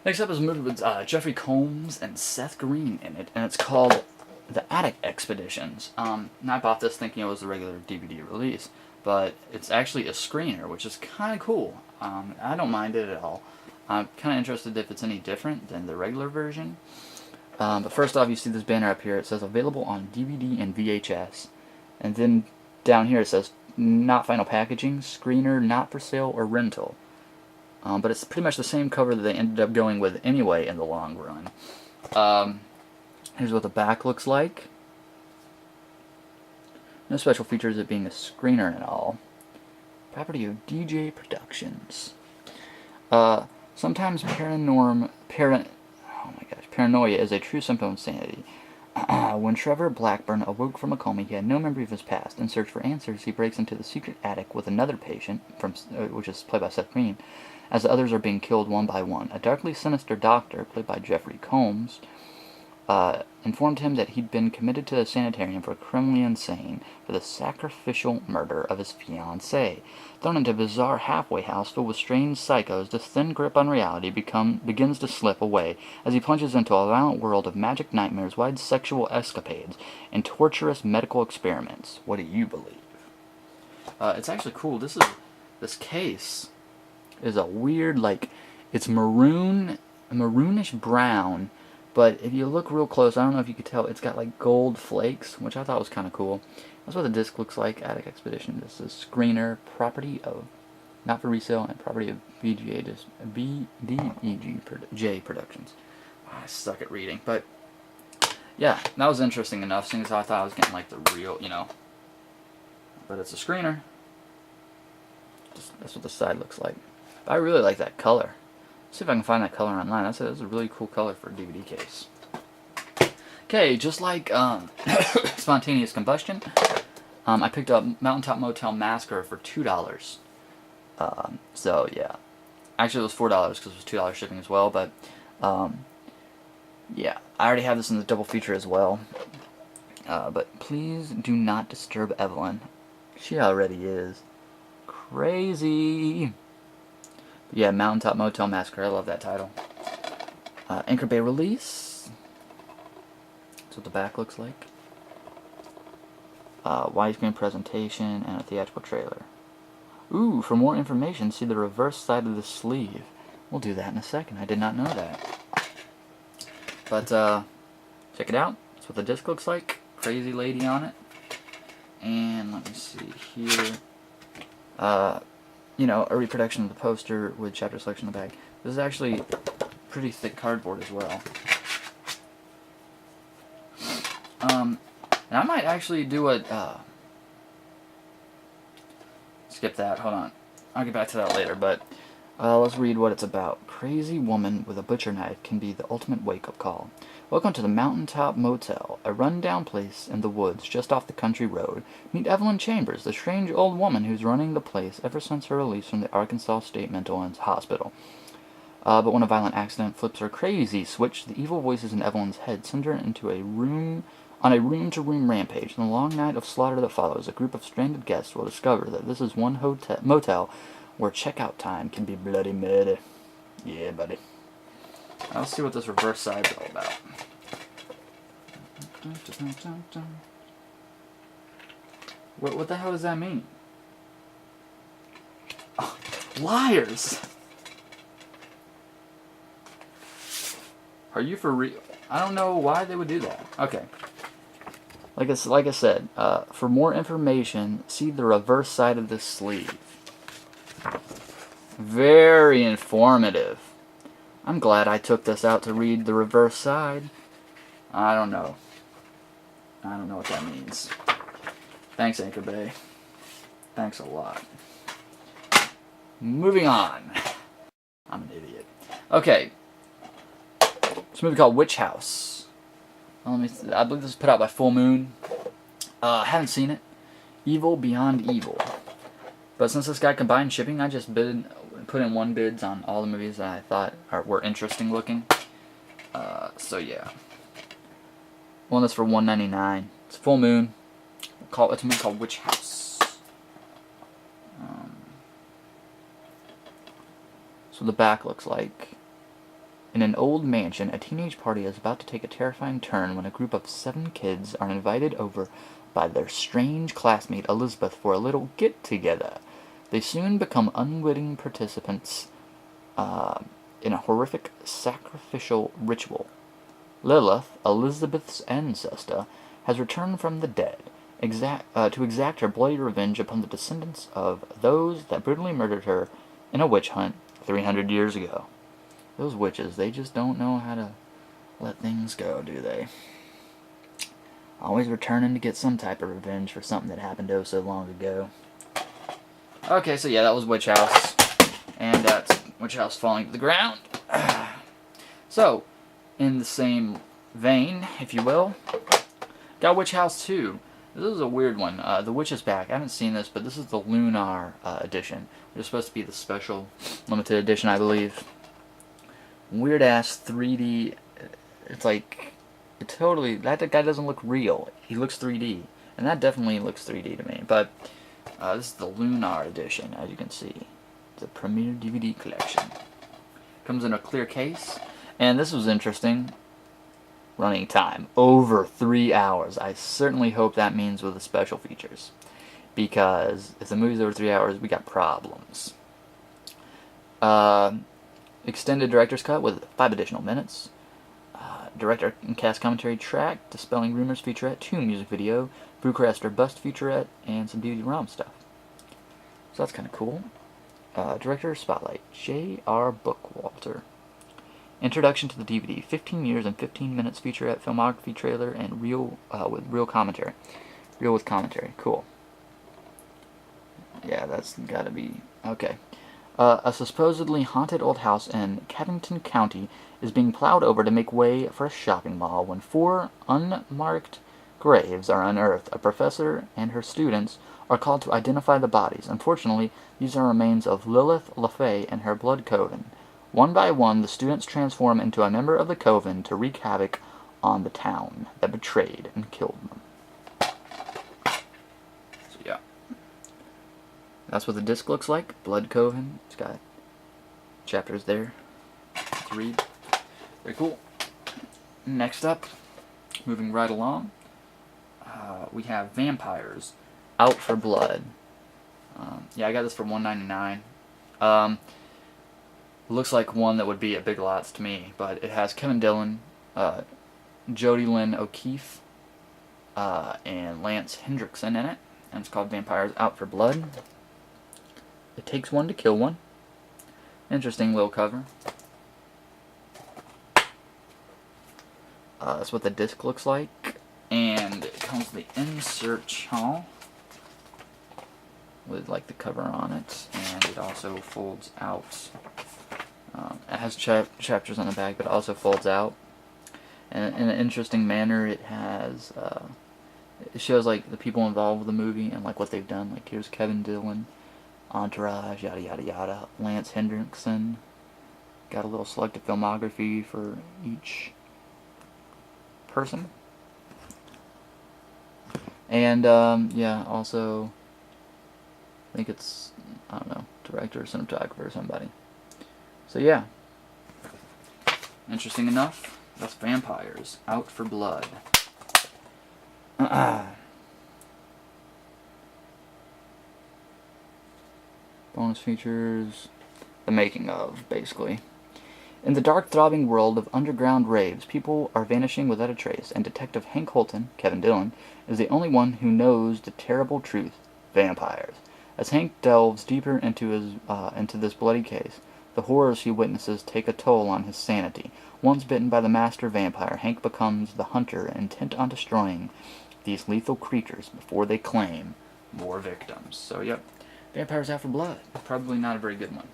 Next up is a movie with Jeffrey Combs and Seth Green in it, and it's called The Attic Expeditions. And I bought this thinking it was a regular DVD release, but it's actually a screener, which is kind of cool. I don't mind it at all. I'm kind of interested if it's any different than the regular version. But first off, you see this banner up here. It says available on DVD and VHS. And then down here it says not final packaging, screener, not for sale or rental. But it's pretty much the same cover that they ended up going with anyway in the long run. Here's what the back looks like. No special features, it being a screener and all. Property of DJ Productions. Sometimes paranoia is a true symptom of insanity. When Trevor Blackburn awoke from a coma, he had no memory of his past. In search for answers, he breaks into the secret attic with another patient, which is played by Seth Green, as the others are being killed one by one. A darkly sinister doctor, played by Jeffrey Combs, informed him that he'd been committed to a sanitarium for criminally insane for the sacrificial murder of his fiancée. Thrown into a bizarre halfway house filled with strange psychos, this thin grip on reality begins to slip away as he plunges into a violent world of magic nightmares, wide sexual escapades, and torturous medical experiments. What do you believe? It's actually cool. This case is a weird, it's maroonish brown. But if you look real close, I don't know if you could tell, it's got gold flakes, which I thought was kind of cool. That's what the disc looks like, Attic Expedition. This is screener, property of, not for resale, and property of BDEG Productions. I suck at reading, but yeah, that was interesting enough, seeing as I thought I was getting the real, But it's a screener. That's what the side looks like. But I really like that color. See if I can find that color online. That's a really cool color for a DVD case. Okay, just like Spontaneous Combustion, I picked up Mountaintop Motel Massacre for $2. So yeah, actually it was $4 because it was $2 shipping as well. But yeah, I already have this in the double feature as well. But please do not disturb Evelyn. She already is crazy. Yeah, Mountaintop Motel Massacre. I love that title. Anchor Bay release. That's what the back looks like. Widescreen presentation and a theatrical trailer. Ooh, for more information, see the reverse side of the sleeve. We'll do that in a second. I did not know that. But, check it out. That's what the disc looks like. Crazy lady on it. And let me see here. A reproduction of the poster with chapter selection in the back. This is actually pretty thick cardboard as well. And I might actually do a, skip that, hold on. I'll get back to that later, but let's read what it's about. Crazy woman with a butcher knife can be the ultimate wake-up call. Welcome to the Mountaintop Motel, a run-down place in the woods just off the country road. Meet Evelyn Chambers, the strange old woman who's running the place ever since her release from the Arkansas State Mental Hospital. But when a violent accident flips her crazy switch, the evil voices in Evelyn's head send her into a room-to-room rampage. In the long night of slaughter that follows, a group of stranded guests will discover that this is one motel where checkout time can be bloody murder. Yeah, buddy. Let's see what this reverse side's all about. What the hell does that mean? Oh, liars! Are you for real? I don't know why they would do that. Okay. Like I said, for more information, see the reverse side of this sleeve. Very informative. I'm glad I took this out to read the reverse side. I don't know. I don't know what that means. Thanks, Anchor Bay. Thanks a lot. Moving on. I'm an idiot. Okay. It's a movie called Witch House. I believe this was put out by Full Moon. Haven't seen it. Evil Beyond Evil. But since this guy combined shipping, I just put in one bids on all the movies that I thought were interesting looking. So yeah. One that's for $1.99. It's Full Moon. It's a movie called Witch House. So the back looks like. In an old mansion, a teenage party is about to take a terrifying turn when a group of 7 kids are invited over by their strange classmate Elizabeth for a little get-together. They soon become unwitting participants in a horrific sacrificial ritual. Lilith, Elizabeth's ancestor, has returned from the dead, to exact her bloody revenge upon the descendants of those that brutally murdered her in a witch hunt 300 years ago. Those witches, they just don't know how to let things go, do they? Always returning to get some type of revenge for something that happened oh so long ago. Okay, so yeah, that was Witch House. And that's Witch House falling to the ground. So, in the same vein, if you will, got Witch House 2. This is a weird one. The Witch is back. I haven't seen this, but this is the Lunar edition. It's supposed to be the special limited edition, I believe. Weird ass 3D. It's like it totally. That guy doesn't look real. He looks 3D, and that definitely looks 3D to me. But this is the Lunar edition, as you can see. The premiere DVD collection. Comes in a clear case, and this was interesting. Running time over 3 hours. I certainly hope that means with the special features, because if the movie's over 3 hours, we got problems. Extended director's cut with 5 additional minutes. Director and cast commentary track, Dispelling Rumors featurette, 2 music video, Bucharest or Bust featurette, and some DVD-ROM stuff. So that's kind of cool. Director spotlight, J.R. Bookwalter. Introduction to the DVD, 15 years and 15 minutes featurette, filmography trailer, and with real commentary. Real with commentary, cool. Yeah, that's gotta be, okay. A supposedly haunted old house in Covington County is being plowed over to make way for a shopping mall when 4 unmarked graves are unearthed. A professor and her students are called to identify the bodies. Unfortunately, these are remains of Lilith LaFay and her blood coven. One by one, the students transform into a member of the coven to wreak havoc on the town that betrayed and killed them. So yeah. That's what the disc looks like. Blood Coven. It's got chapters there to read. Very cool. Next up, moving right along, we have Vampires Out for Blood. Yeah, I got this for $1.99. Looks like one that would be at Big Lots to me, but it has Kevin Dillon, Jodie Lynn O'Keefe, and Lance Hendrickson in it, and it's called Vampires Out for Blood. It takes one to kill one. Interesting little cover. That's what the disc looks like, and it comes with the insert haul with like the cover on it, and it also folds out. It has chapters on the back, but it also folds out. And in an interesting manner, it has it shows like the people involved with the movie and like what they've done. Like here's Kevin Dillon, Entourage, yada yada yada. Lance Hendrickson, got a little selective filmography for each person. And yeah, also I think it's, I don't know, director or cinematographer or somebody. So yeah, interesting enough, that's Vampires Out for Blood. Bonus features, the making of, basically. In the dark, throbbing world of underground raves, people are vanishing without a trace, and Detective Hank Holton, Kevin Dillon, is the only one who knows the terrible truth: vampires. As Hank delves deeper into this bloody case, the horrors he witnesses take a toll on his sanity. Once bitten by the master vampire, Hank becomes the hunter intent on destroying these lethal creatures before they claim more victims. So, yep, Vampires Out for Blood. Probably not a very good one.